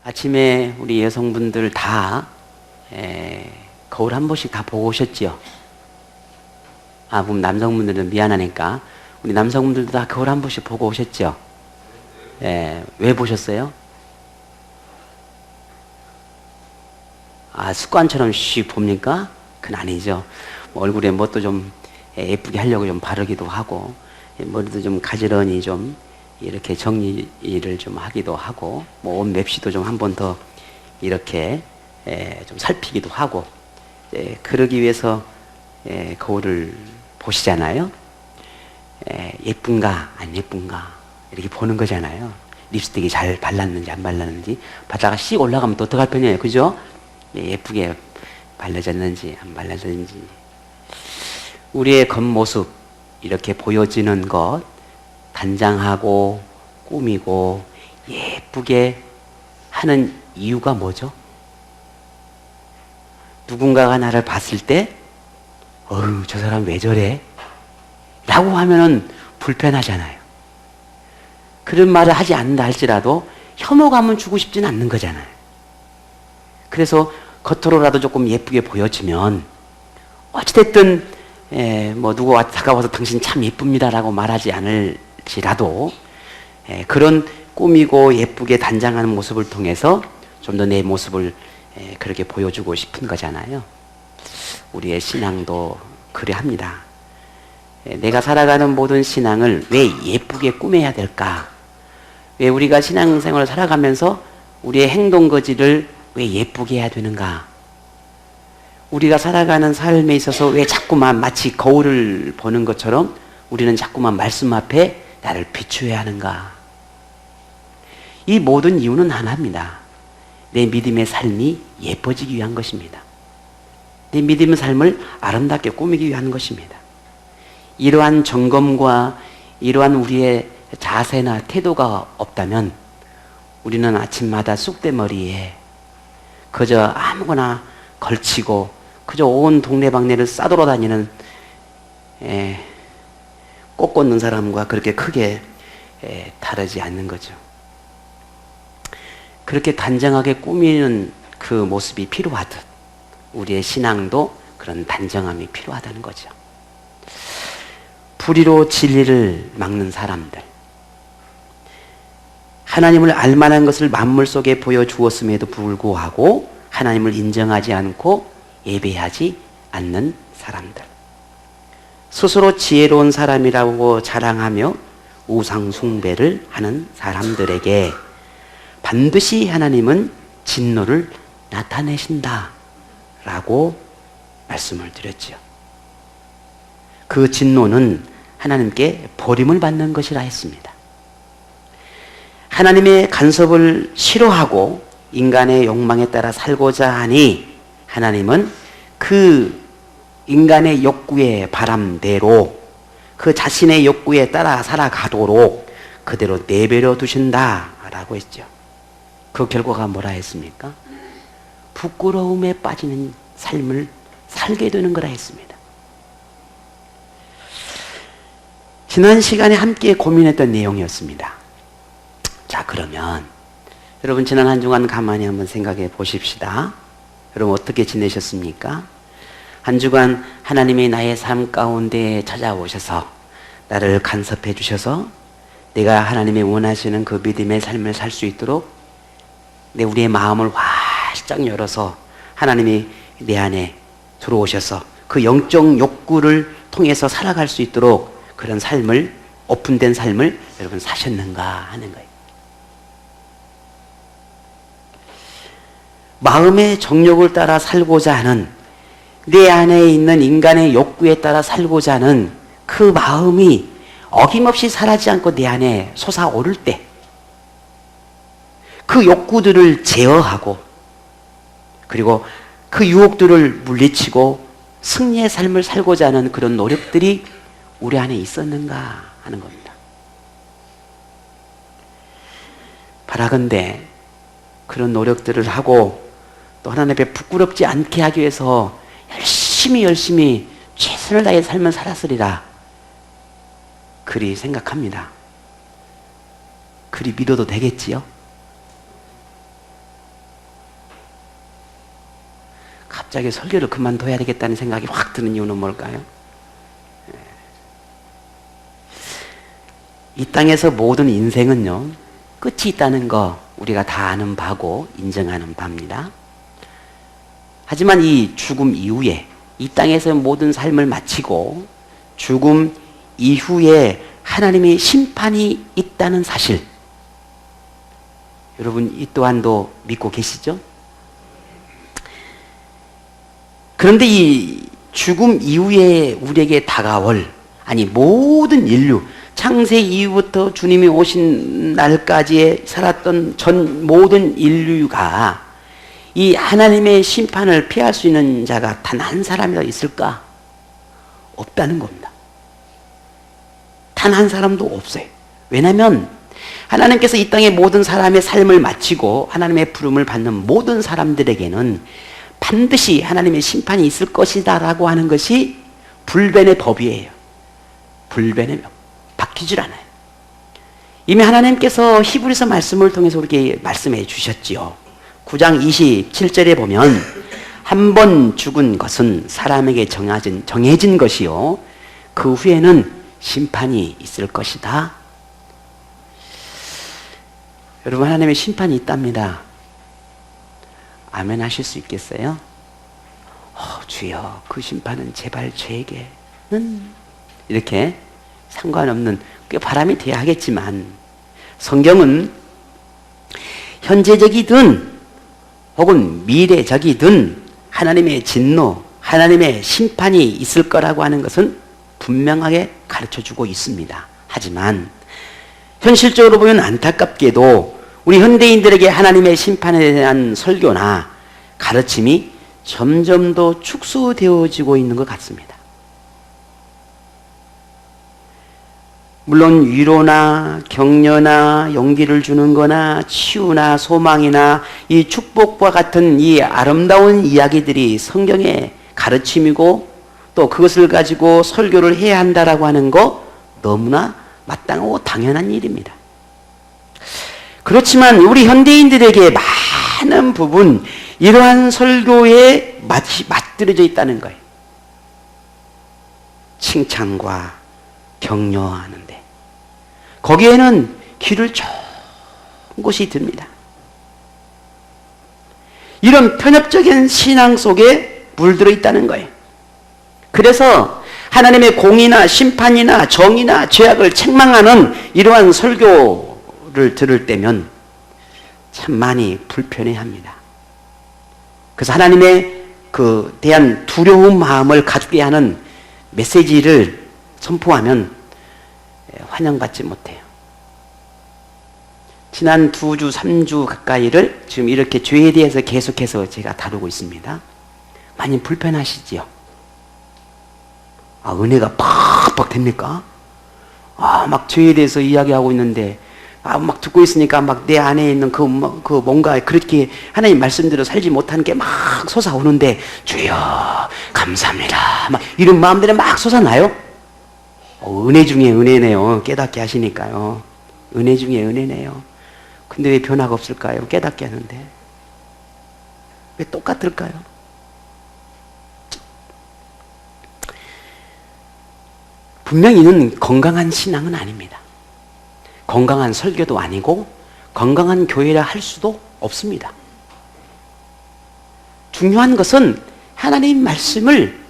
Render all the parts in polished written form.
아침에 우리 여성분들 다 거울 한 번씩 다 보고 오셨죠? 그럼 남성분들은 미안하니까 우리 남성분들도 다 거울 한 번씩 보고 오셨죠? 왜 보셨어요? 습관처럼 씩 봅니까? 그건 아니죠. 얼굴에 뭣도 좀 예쁘게 하려고 좀 바르기도 하고, 머리도 좀 가지런히 좀 이렇게 정리를 좀 하기도 하고, 옷 맵시도 좀 한 번 더 이렇게 좀 살피기도 하고, 그러기 위해서 거울을 보시잖아요. 예쁜가 안 예쁜가 이렇게 보는 거잖아요. 립스틱이 잘 발랐는지 안 발랐는지 바다가 씩 올라가면 또 어떡할 뻔해요, 그죠? 예쁘게 발라졌는지 안 발라졌는지. 우리의 겉모습 이렇게 보여지는 것, 단장하고 꾸미고 예쁘게 하는 이유가 뭐죠? 누군가가 나를 봤을 때 저 사람 왜 저래? 라고 하면은 불편하잖아요. 그런 말을 하지 않는다 할지라도 혐오감은 주고 싶진 않는 거잖아요. 그래서 겉으로라도 조금 예쁘게 보여지면 어찌됐든 누가 다가와서 당신 참 예쁩니다라고 말하지 않을지라도 그런 꾸미고 예쁘게 단장하는 모습을 통해서 좀 더 내 모습을 그렇게 보여주고 싶은 거잖아요. 우리의 신앙도 그래 합니다. 내가 살아가는 모든 신앙을 왜 예쁘게 꾸며야 될까? 왜 우리가 신앙생활을 살아가면서 우리의 행동거지를 왜 예쁘게 해야 되는가? 우리가 살아가는 삶에 있어서 왜 자꾸만 마치 거울을 보는 것처럼 우리는 자꾸만 말씀 앞에 나를 비추어야 하는가? 이 모든 이유는 하나입니다. 내 믿음의 삶이 예뻐지기 위한 것입니다. 내 믿음의 삶을 아름답게 꾸미기 위한 것입니다. 이러한 점검과 이러한 우리의 자세나 태도가 없다면 우리는 아침마다 쑥대머리에 그저 아무거나 걸치고 그저 온 동네방네를 싸돌아다니는 꽃 꽂는 사람과 그렇게 크게 다르지 않는 거죠. 그렇게 단정하게 꾸미는 그 모습이 필요하듯 우리의 신앙도 그런 단정함이 필요하다는 거죠. 불의로 진리를 막는 사람들, 하나님을 알만한 것을 만물 속에 보여주었음에도 불구하고 하나님을 인정하지 않고 예배하지 않는 사람들, 스스로 지혜로운 사람이라고 자랑하며 우상 숭배를 하는 사람들에게 반드시 하나님은 진노를 나타내신다 라고 말씀을 드렸죠. 그 진노는 하나님께 버림을 받는 것이라 했습니다. 하나님의 간섭을 싫어하고 인간의 욕망에 따라 살고자 하니 하나님은 그 인간의 욕구의 바람대로 그 자신의 욕구에 따라 살아가도록 그대로 내버려 두신다라고 했죠. 그 결과가 뭐라 했습니까? 부끄러움에 빠지는 삶을 살게 되는 거라 했습니다. 지난 시간에 함께 고민했던 내용이었습니다. 자, 그러면 여러분 지난 한 주간 가만히 한번 생각해 보십시다. 여러분 어떻게 지내셨습니까? 한 주간 하나님이 나의 삶 가운데 찾아오셔서 나를 간섭해 주셔서 내가 하나님의 원하시는 그 믿음의 삶을 살 수 있도록 우리의 마음을 활짝 열어서 하나님이 내 안에 들어오셔서 그 영적 욕구를 통해서 살아갈 수 있도록 그런 삶을, 오픈된 삶을 여러분 사셨는가 하는 거예요. 마음의 정욕을 따라 살고자 하는, 내 안에 있는 인간의 욕구에 따라 살고자 하는 그 마음이 어김없이 사라지지 않고 내 안에 솟아오를 때 그 욕구들을 제어하고 그리고 그 유혹들을 물리치고 승리의 삶을 살고자 하는 그런 노력들이 우리 안에 있었는가 하는 겁니다. 바라건대 그런 노력들을 하고 또 하나님 앞에 부끄럽지 않게 하기 위해서 열심히 최선을 다해 삶을 살았으리라 그리 생각합니다. 그리 믿어도 되겠지요? 갑자기 설교를 그만둬야 되겠다는 생각이 확 드는 이유는 뭘까요? 이 땅에서 모든 인생은요, 끝이 있다는 거 우리가 다 아는 바고 인정하는 바입니다. 하지만 이 죽음 이후에 이 땅에서 모든 삶을 마치고 죽음 이후에 하나님의 심판이 있다는 사실, 여러분 이 또한도 믿고 계시죠? 그런데 이 죽음 이후에 우리에게 다가올, 아니 모든 인류, 창세 이후부터 주님이 오신 날까지 살았던 전 모든 인류가 이 하나님의 심판을 피할 수 있는 자가 단 한 사람이라도 있을까? 없다는 겁니다. 단 한 사람도 없어요. 왜냐하면 하나님께서 이 땅의 모든 사람의 삶을 마치고 하나님의 부름을 받는 모든 사람들에게는 반드시 하나님의 심판이 있을 것이다 라고 하는 것이 불변의 법이에요. 불변의 법. 바뀌질 않아요. 이미 하나님께서 히브리서 말씀을 통해서 우리에게 말씀해 주셨지요. 9장 27절에 보면 한 번 죽은 것은 사람에게 정해진 것이요 그 후에는 심판이 있을 것이다. 여러분, 하나님의 심판이 있답니다. 아멘 하실 수 있겠어요? 주여, 그 심판은 제발 저에게는 이렇게 상관없는, 꽤 바람이 돼야 하겠지만 성경은 현재적이든 혹은 미래적이든 하나님의 진노, 하나님의 심판이 있을 거라고 하는 것은 분명하게 가르쳐주고 있습니다. 하지만 현실적으로 보면 안타깝게도 우리 현대인들에게 하나님의 심판에 대한 설교나 가르침이 점점 더 축소되어지고 있는 것 같습니다. 물론 위로나 격려나 용기를 주는 거나 치유나 소망이나 이 축복과 같은 이 아름다운 이야기들이 성경의 가르침이고 또 그것을 가지고 설교를 해야 한다라고 하는 거 너무나 마땅하고 당연한 일입니다. 그렇지만 우리 현대인들에게 많은 부분 이러한 설교에 맞들어져 있다는 거예요. 칭찬과 격려하는데 거기에는 귀를 좋은 곳이 듭니다. 이런 편협적인 신앙 속에 물들어 있다는 거예요. 그래서 하나님의 공의나 심판이나 정의나 죄악을 책망하는 이러한 설교를 들을 때면 참 많이 불편해합니다. 그래서 하나님의 대한 두려운 마음을 가지게 하는 메시지를 선포하면 환영받지 못해요. 지난 2주, 3주 가까이를 지금 이렇게 죄에 대해서 계속해서 제가 다루고 있습니다. 많이 불편하시지요? 은혜가 팍팍 됩니까? 막 죄에 대해서 이야기하고 있는데, 막 듣고 있으니까 막 내 안에 있는 그 뭔가 그렇게 하나님 말씀대로 살지 못한 게 막 솟아오는데, 주여, 감사합니다. 막 이런 마음들이 막 솟아나요? 은혜 중에 은혜네요. 깨닫게 하시니까요. 은혜 중에 은혜네요. 근데 왜 변화가 없을까요? 깨닫게 하는데. 왜 똑같을까요? 분명히 이는 건강한 신앙은 아닙니다. 건강한 설교도 아니고 건강한 교회라 할 수도 없습니다. 중요한 것은 하나님 말씀을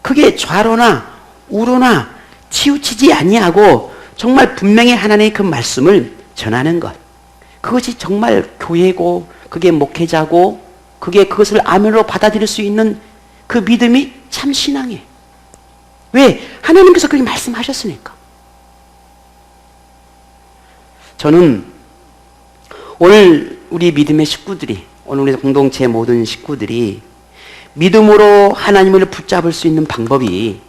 그게 좌로나 우로나 치우치지 아니하고 정말 분명히 하나님의 그 말씀을 전하는 것, 그것이 정말 교회고 그게 목회자고 그게 그것을 아멘으로 받아들일 수 있는 그 믿음이 참 신앙이에요. 왜? 하나님께서 그렇게 말씀하셨으니까. 저는 오늘 우리 믿음의 식구들이, 오늘 우리 공동체 모든 식구들이 믿음으로 하나님을 붙잡을 수 있는 방법이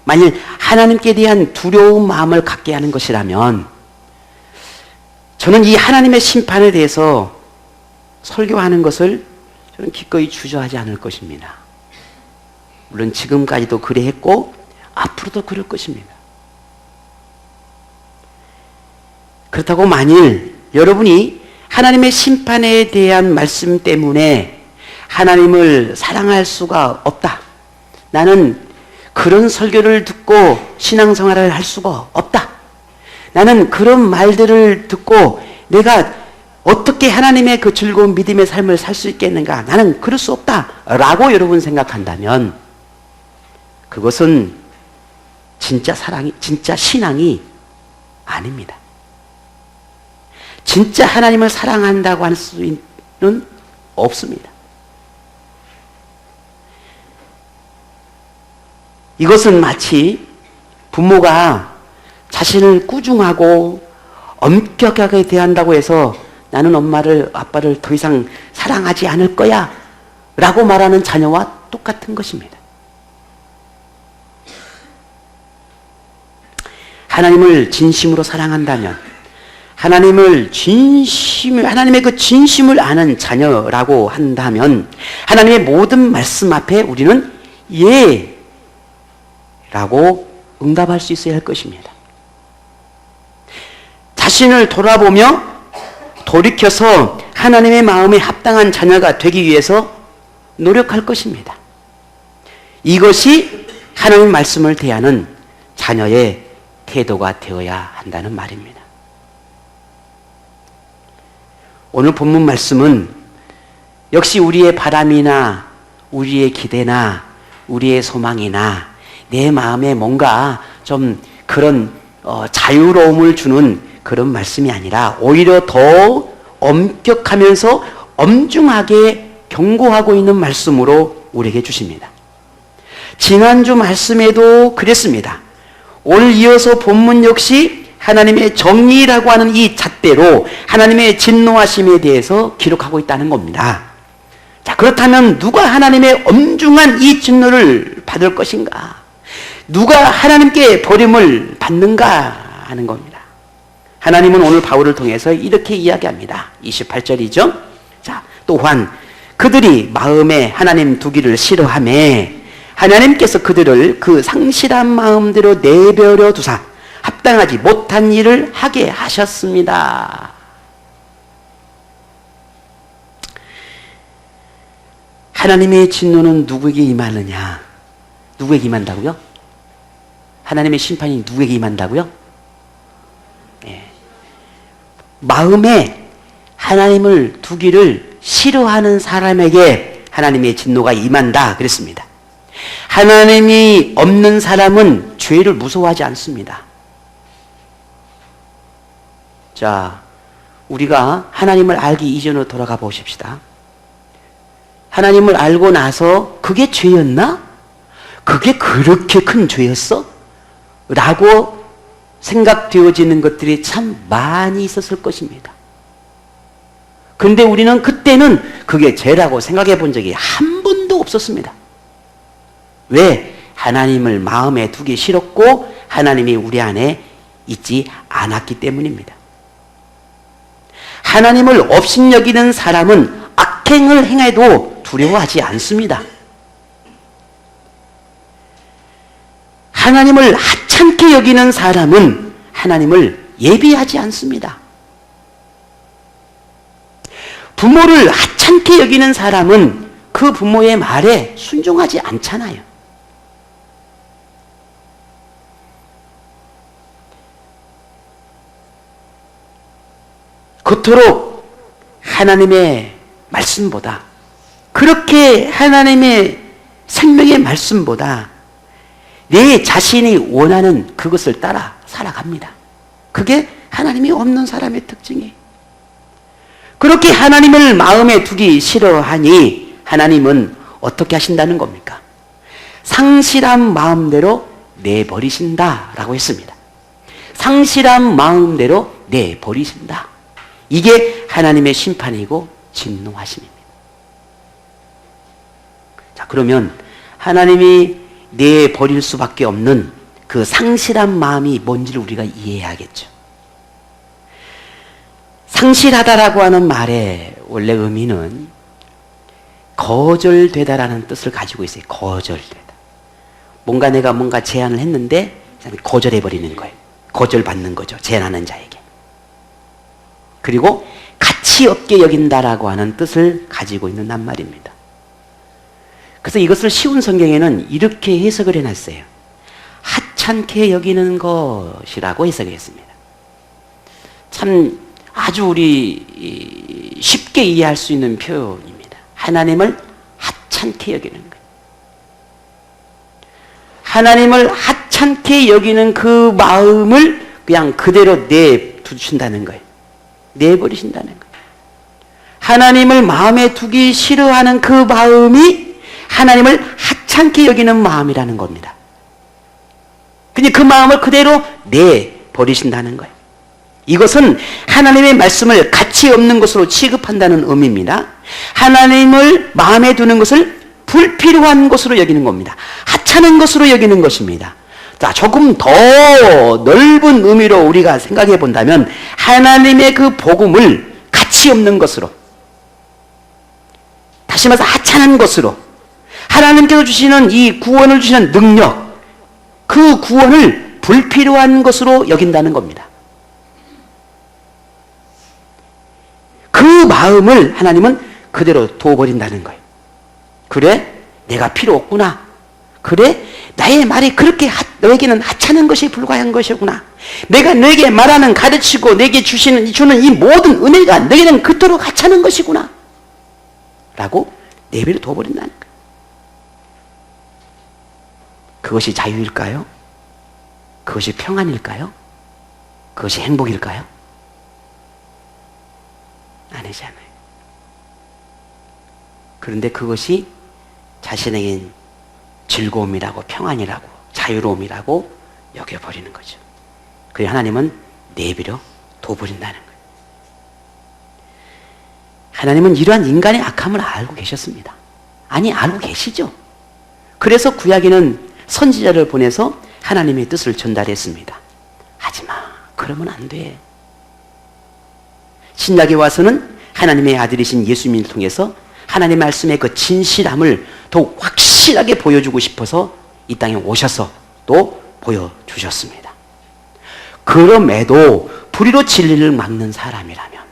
만일 하나님께 대한 두려운 마음을 갖게 하는 것이라면 저는 이 하나님의 심판에 대해서 설교하는 것을 저는 기꺼이 주저하지 않을 것입니다. 물론 지금까지도 그래 했고 앞으로도 그럴 것입니다. 그렇다고 만일 여러분이 하나님의 심판에 대한 말씀 때문에 하나님을 사랑할 수가 없다. 나는 그런 설교를 듣고 신앙생활을 할 수가 없다. 나는 그런 말들을 듣고 내가 어떻게 하나님의 그 즐거운 믿음의 삶을 살 수 있겠는가? 나는 그럴 수 없다. 라고 여러분 생각한다면 그것은 진짜 사랑이, 진짜 신앙이 아닙니다. 진짜 하나님을 사랑한다고 할 수는 없습니다. 이것은 마치 부모가 자신을 꾸중하고 엄격하게 대한다고 해서 나는 엄마를, 아빠를 더 이상 사랑하지 않을 거야 라고 말하는 자녀와 똑같은 것입니다. 하나님을 진심으로 사랑한다면 하나님의 그 진심을 아는 자녀라고 한다면 하나님의 모든 말씀 앞에 우리는 예 라고 응답할 수 있어야 할 것입니다. 자신을 돌아보며 돌이켜서 하나님의 마음에 합당한 자녀가 되기 위해서 노력할 것입니다. 이것이 하나님 말씀을 대하는 자녀의 태도가 되어야 한다는 말입니다. 오늘 본문 말씀은 역시 우리의 바람이나 우리의 기대나 우리의 소망이나 내 마음에 뭔가 좀 그런 자유로움을 주는 그런 말씀이 아니라 오히려 더 엄격하면서 엄중하게 경고하고 있는 말씀으로 우리에게 주십니다. 지난주 말씀에도 그랬습니다. 오늘 이어서 본문 역시 하나님의 정의라고 하는 이 잣대로 하나님의 진노하심에 대해서 기록하고 있다는 겁니다. 자, 그렇다면 누가 하나님의 엄중한 이 진노를 받을 것인가? 누가 하나님께 버림을 받는가 하는 겁니다. 하나님은 오늘 바울을 통해서 이렇게 이야기합니다. 28절이죠. 자, 또한 그들이 마음에 하나님 두기를 싫어하며 하나님께서 그들을 그 상실한 마음대로 내버려 두사 합당하지 못한 일을 하게 하셨습니다. 하나님의 진노는 누구에게 임하느냐? 누구에게 임한다고요? 하나님의 심판이 누구에게 임한다고요? 예. 마음에 하나님을 두기를 싫어하는 사람에게 하나님의 진노가 임한다 그랬습니다. 하나님이 없는 사람은 죄를 무서워하지 않습니다. 자, 우리가 하나님을 알기 이전으로 돌아가 보십시다. 하나님을 알고 나서 그게 죄였나? 그게 그렇게 큰 죄였어? 라고 생각되어지는 것들이 참 많이 있었을 것입니다. 근데 우리는 그때는 그게 죄라고 생각해 본 적이 한 번도 없었습니다. 왜? 하나님을 마음에 두기 싫었고 하나님이 우리 안에 있지 않았기 때문입니다. 하나님을 업신여기는 사람은 악행을 행해도 두려워하지 않습니다. 하나님을 하찮게 여기는 사람은 하나님을 예비하지 않습니다. 부모를 하찮게 여기는 사람은 그 부모의 말에 순종하지 않잖아요. 그토록 하나님의 말씀보다, 그렇게 하나님의 생명의 말씀보다 내 자신이 원하는 그것을 따라 살아갑니다. 그게 하나님이 없는 사람의 특징이에요. 그렇게 하나님을 마음에 두기 싫어하니 하나님은 어떻게 하신다는 겁니까? 상실한 마음대로 내버리신다라고 했습니다. 상실한 마음대로 내버리신다. 이게 하나님의 심판이고 진노하심입니다. 자, 그러면 하나님이 내버릴 수밖에 없는 그 상실한 마음이 뭔지를 우리가 이해해야겠죠. 상실하다라고 하는 말의 원래 의미는 거절되다라는 뜻을 가지고 있어요. 거절되다. 뭔가 내가 뭔가 제안을 했는데 거절해버리는 거예요. 거절받는 거죠. 제안하는 자에게. 그리고 가치 없게 여긴다라고 하는 뜻을 가지고 있는 낱말입니다. 그래서 이것을 쉬운 성경에는 이렇게 해석을 해놨어요. 하찮게 여기는 것이라고 해석했습니다. 참 아주 우리 쉽게 이해할 수 있는 표현입니다. 하나님을 하찮게 여기는 것. 하나님을 하찮게 여기는 그 마음을 그냥 그대로 내두신다는 거예요. 내버리신다는 거예요. 하나님을 마음에 두기 싫어하는 그 마음이 하나님을 하찮게 여기는 마음이라는 겁니다. 근데 그 마음을 그대로 내버리신다는 거예요. 이것은 하나님의 말씀을 가치 없는 것으로 취급한다는 의미입니다. 하나님을 마음에 두는 것을 불필요한 것으로 여기는 겁니다. 하찮은 것으로 여기는 것입니다. 자, 조금 더 넓은 의미로 우리가 생각해 본다면 하나님의 그 복음을 가치 없는 것으로, 다시 말해서 하찮은 것으로, 하나님께서 주시는 이 구원을 주시는 능력, 그 구원을 불필요한 것으로 여긴다는 겁니다. 그 마음을 하나님은 그대로 둬버린다는 거예요. 그래? 내가 필요 없구나. 그래? 나의 말이 그렇게 너에게는 하찮은 것이 불과한 것이구나. 내가 너에게 말하는, 가르치고 내게 주는 이 모든 은혜가 너에게는 그토록 하찮은 것이구나 라고 내버려 둬버린다는 거예요. 그것이 자유일까요? 그것이 평안일까요? 그것이 행복일까요? 아니잖아요. 그런데 그것이 자신에겐 즐거움이라고, 평안이라고, 자유로움이라고 여겨버리는 거죠. 그래서 하나님은 내버려 둬버린다는 거예요. 하나님은 이러한 인간의 악함을 알고 계셨습니다. 아니, 알고 계시죠. 그래서 구약에는 선지자를 보내서 하나님의 뜻을 전달했습니다. 하지마, 그러면 안 돼. 신약에 와서는 하나님의 아들이신 예수님을 통해서 하나님의 말씀의 그 진실함을 더욱 확실하게 보여주고 싶어서 이 땅에 오셔서 또 보여주셨습니다. 그럼에도 불의로 진리를 막는 사람이라면,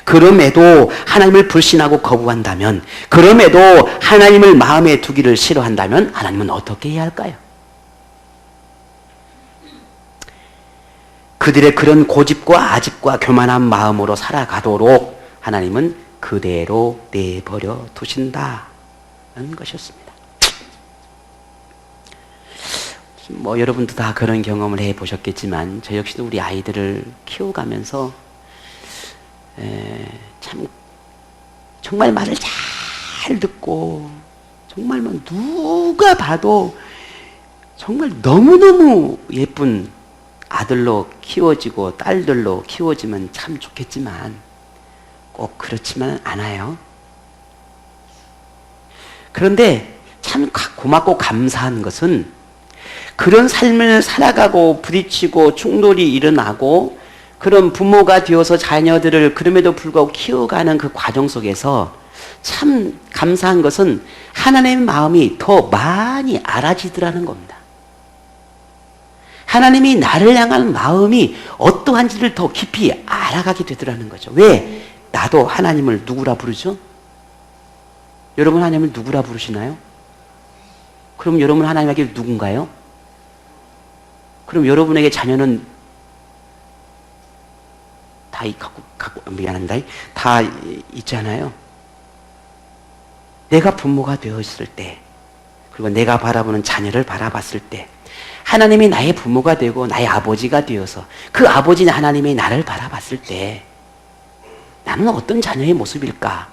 그럼에도 하나님을 불신하고 거부한다면, 그럼에도 하나님을 마음에 두기를 싫어한다면 하나님은 어떻게 해야 할까요? 그들의 그런 고집과 아집과 교만한 마음으로 살아가도록 하나님은 그대로 내버려 두신다는 것이었습니다. 뭐 여러분도 다 그런 경험을 해보셨겠지만 저 역시도 우리 아이들을 키워가면서 참 정말 말을 잘 듣고 정말 뭐 누가 봐도 정말 너무너무 예쁜 아들로 키워지고 딸들로 키워지면 참 좋겠지만 꼭 그렇지만 않아요. 그런데 참 고맙고 감사한 것은 그런 삶을 살아가고 부딪히고 충돌이 일어나고 그런 부모가 되어서 자녀들을 그럼에도 불구하고 키워가는 그 과정 속에서 참 감사한 것은 하나님의 마음이 더 많이 알아지더라는 겁니다. 하나님이 나를 향한 마음이 어떠한지를 더 깊이 알아가게 되더라는 거죠. 왜? 나도 하나님을 누구라 부르죠? 여러분 하나님을 누구라 부르시나요? 그럼 여러분 하나님에게 누군가요? 그럼 여러분에게 자녀는 다 미안합니다. 다 있잖아요. 내가 부모가 되었을 때, 그리고 내가 바라보는 자녀를 바라봤을 때 하나님이 나의 부모가 되고 나의 아버지가 되어서 그 아버지 하나님이 나를 바라봤을 때 나는 어떤 자녀의 모습일까?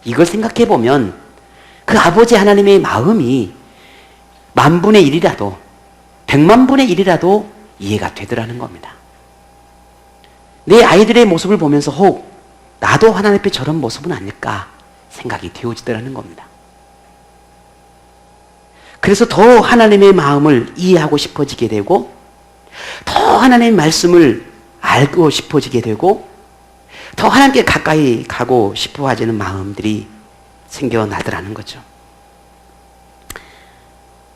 이걸 생각해 보면 그 아버지 하나님의 마음이 10,000분의 1이라도 100,000,000분의 1이라도 이해가 되더라는 겁니다. 내 아이들의 모습을 보면서 혹 나도 하나님 앞에 저런 모습은 아닐까 생각이 되어지더라는 겁니다. 그래서 더 하나님의 마음을 이해하고 싶어지게 되고 더 하나님의 말씀을 알고 싶어지게 되고 더 하나님께 가까이 가고 싶어 하시는 마음들이 생겨나더라는 거죠.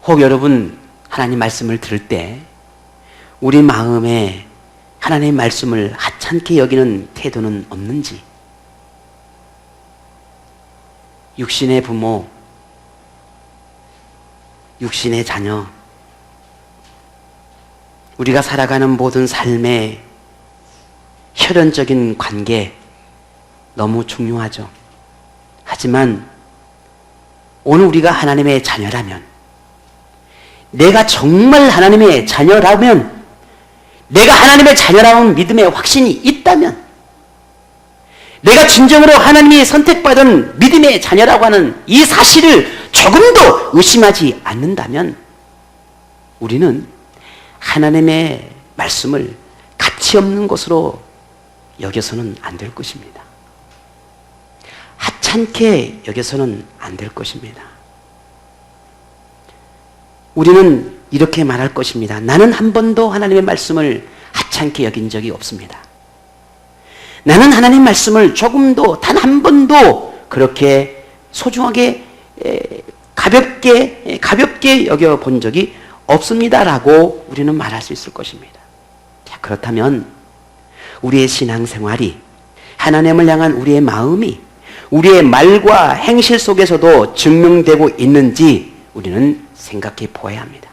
혹 여러분 하나님 말씀을 들을 때 우리 마음에 하나님의 말씀을 하찮게 여기는 태도는 없는지, 육신의 부모, 육신의 자녀, 우리가 살아가는 모든 삶의 혈연적인 관계 너무 중요하죠. 하지만 오늘 우리가 하나님의 자녀라면, 내가 정말 하나님의 자녀라면, 내가 하나님의 자녀라는 믿음의 확신이 있다면, 내가 진정으로 하나님이 선택받은 믿음의 자녀라고 하는 이 사실을 조금도 의심하지 않는다면 우리는 하나님의 말씀을 가치 없는 것으로 여겨서는 안 될 것입니다. 하찮게 여겨서는 안 될 것입니다. 우리는 이렇게 말할 것입니다. 나는 한 번도 하나님의 말씀을 하찮게 여긴 적이 없습니다. 나는 하나님 말씀을 조금도 단 한 번도 그렇게 소중하게 가볍게 여겨본 적이 없습니다라고 우리는 말할 수 있을 것입니다. 자, 그렇다면 우리의 신앙생활이, 하나님을 향한 우리의 마음이 우리의 말과 행실 속에서도 증명되고 있는지 우리는 생각해 보아야 합니다.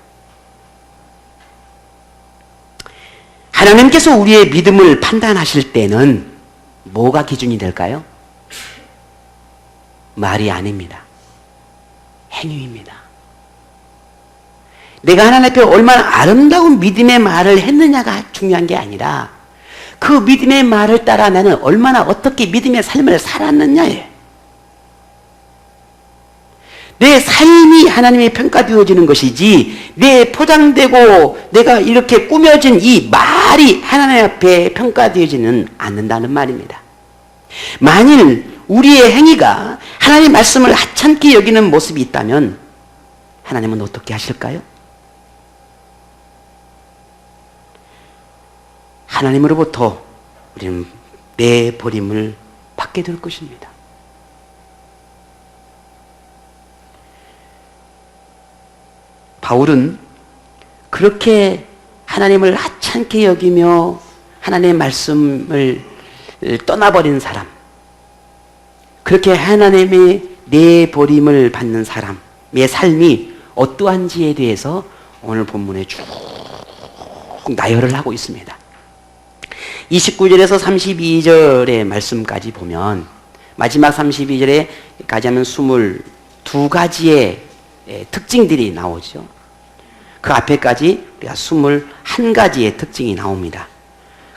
하나님께서 우리의 믿음을 판단하실 때는 뭐가 기준이 될까요? 말이 아닙니다. 행위입니다. 내가 하나님 앞에 얼마나 아름다운 믿음의 말을 했느냐가 중요한 게 아니라 그 믿음의 말을 따라 나는 얼마나 어떻게 믿음의 삶을 살았느냐예요. 내 삶이 하나님의 평가되어지는 것이지, 내 포장되고 내가 이렇게 꾸며진 이 말이 하나님 앞에 평가되어지는 않는다는 말입니다. 만일 우리의 행위가 하나님의 말씀을 하찮게 여기는 모습이 있다면 하나님은 어떻게 하실까요? 하나님으로부터 우리는 내버림을 받게 될 것입니다. 바울은 그렇게 하나님을 하찮게 여기며 하나님의 말씀을 떠나버린 사람, 그렇게 하나님의 내버림을 받는 사람의 삶이 어떠한지에 대해서 오늘 본문에 쭉 나열을 하고 있습니다. 29절에서 32절의 말씀까지 보면, 마지막 32절에까지 하면 22가지의 특징들이 나오죠. 그 앞에까지 우리가 21가지의 특징이 나옵니다.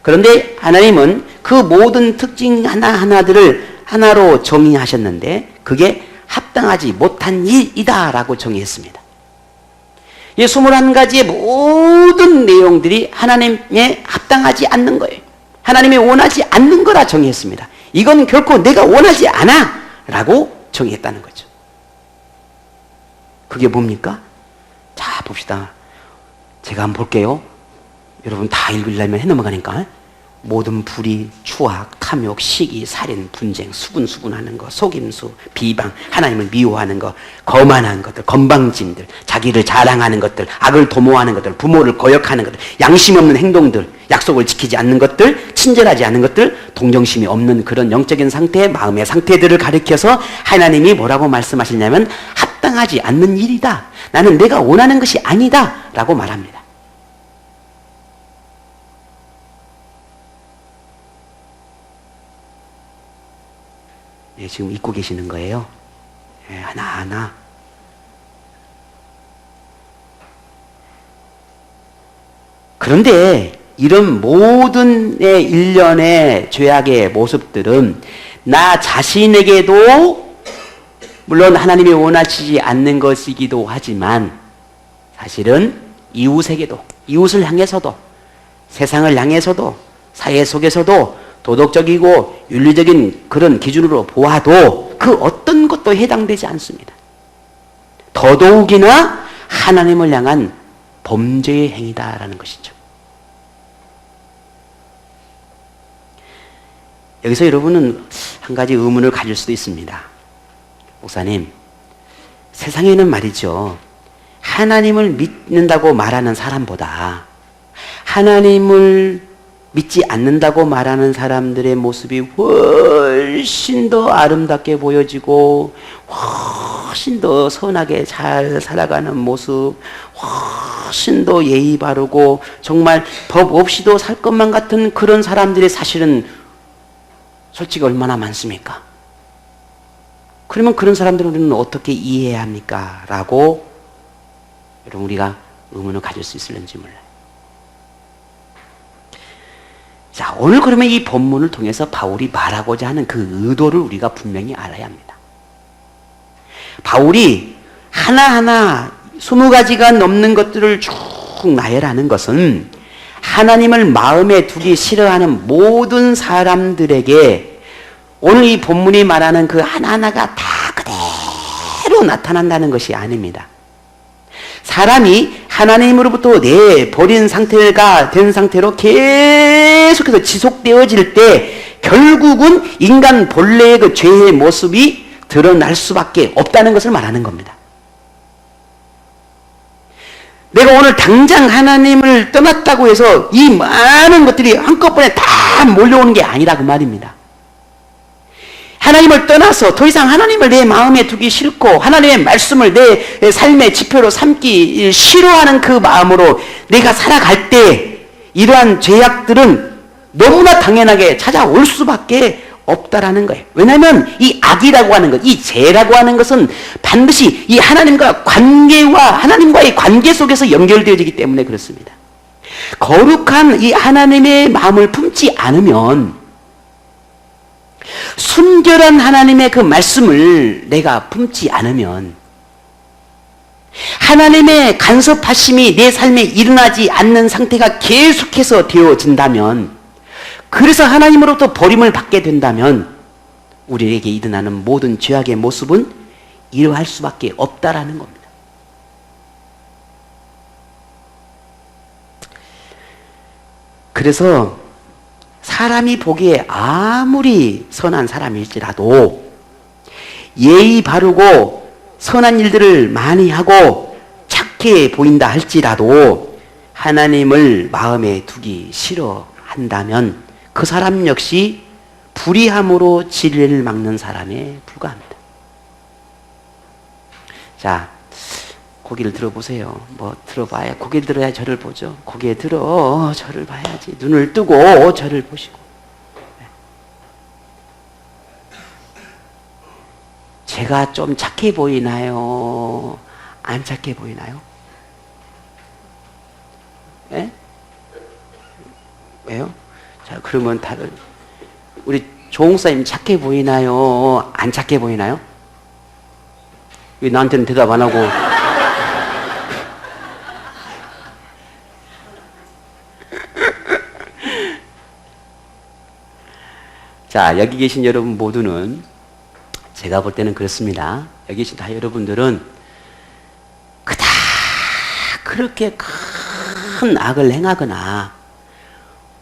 그런데 하나님은 그 모든 특징 하나하나들을 하나로 정의하셨는데 그게 합당하지 못한 일이다 라고 정의했습니다. 이 21가지의 모든 내용들이 하나님에 합당하지 않는 거예요. 하나님이 원하지 않는 거라 정의했습니다. 이건 결코 내가 원하지 않아 라고 정의했다는 거죠. 그게 뭡니까? 자, 봅시다. 제가 한번 볼게요. 여러분 다 읽으려면 해 넘어가니까. 모든 불의, 추악, 탐욕, 시기, 살인, 분쟁, 수군수군하는 거, 속임수, 비방, 하나님을 미워하는 거, 거만한 것들, 건방짐들, 자기를 자랑하는 것들, 악을 도모하는 것들, 부모를 거역하는 것들, 양심 없는 행동들, 약속을 지키지 않는 것들, 친절하지 않은 것들, 동정심이 없는 그런 영적인 상태, 마음의 상태들을 가리켜서 하나님이 뭐라고 말씀하시냐면 합당하지 않는 일이다. 나는 내가 원하는 것이 아니다 라고 말합니다. 예, 지금 읽고 계시는 거예요. 예, 하나하나. 그런데 이런 모든 일련의 죄악의 모습들은 나 자신에게도 물론 하나님이 원하시지 않는 것이기도 하지만 사실은 이웃에게도, 이웃을 향해서도, 세상을 향해서도, 사회 속에서도 도덕적이고 윤리적인 그런 기준으로 보아도 그 어떤 것도 해당되지 않습니다. 더더욱이나 하나님을 향한 범죄의 행위다라는 것이죠. 여기서 여러분은 한 가지 의문을 가질 수도 있습니다. 목사님, 세상에는 말이죠, 하나님을 믿는다고 말하는 사람보다 하나님을 믿지 않는다고 말하는 사람들의 모습이 훨씬 훨씬 더 아름답게 보여지고 훨씬 더 선하게 잘 살아가는 모습, 훨씬 더 예의 바르고 정말 법 없이도 살 것만 같은 그런 사람들이 사실은 솔직히 얼마나 많습니까? 그러면 그런 사람들을 우리는 어떻게 이해해야 합니까? 라고 여러분 우리가 의문을 가질 수 있을는지 몰라요. 자, 오늘 그러면 이 본문을 통해서 바울이 말하고자 하는 그 의도를 우리가 분명히 알아야 합니다. 바울이 하나하나 20가지가 넘는 것들을 쭉 나열하는 것은 하나님을 마음에 두기 싫어하는 모든 사람들에게 오늘 이 본문이 말하는 그 하나하나가 다 그대로 나타난다는 것이 아닙니다. 사람이 하나님으로부터 내버린 상태가 된 상태로 계속해서 지속되어질 때 결국은 인간 본래의 그 죄의 모습이 드러날 수밖에 없다는 것을 말하는 겁니다. 내가 오늘 당장 하나님을 떠났다고 해서 이 많은 것들이 한꺼번에 다 몰려오는 게 아니라 그 말입니다. 하나님을 떠나서 더 이상 하나님을 내 마음에 두기 싫고 하나님의 말씀을 내 삶의 지표로 삼기 싫어하는 그 마음으로 내가 살아갈 때 이러한 죄악들은 너무나 당연하게 찾아올 수밖에 없다라는 거예요. 왜냐하면 이 악이라고 하는 것, 이 죄라고 하는 것은 반드시 이 하나님과 하나님과의 관계 속에서 연결되어지기 때문에 그렇습니다. 거룩한 이 하나님의 마음을 품지 않으면 순결한 하나님의 그 말씀을 내가 품지 않으면 하나님의 간섭하심이 내 삶에 일어나지 않는 상태가 계속해서 되어진다면 그래서 하나님으로부터 버림을 받게 된다면 우리에게 일어나는 모든 죄악의 모습은 이러할 수밖에 없다라는 겁니다. 그래서 사람이 보기에 아무리 선한 사람일지라도 예의 바르고 선한 일들을 많이 하고 착해 보인다 할지라도 하나님을 마음에 두기 싫어한다면 그 사람 역시 불의함으로 진리를 막는 사람에 불과합니다. 자, 고개를 들어보세요. 뭐 들어봐야, 고개를 들어야 저를 보죠. 고개 들어 저를 봐야지. 눈을 뜨고 저를 보시고. 제가 좀 착해 보이나요? 안 착해 보이나요? 네? 왜요? 자, 그러면 다들 우리 조홍사님 착해 보이나요? 안 착해 보이나요? 왜 나한테는 대답 안 하고? 자, 여기 계신 여러분 모두는 제가 볼 때는 그렇습니다. 여기 계신 다 여러분들은 그닥 그렇게 큰 악을 행하거나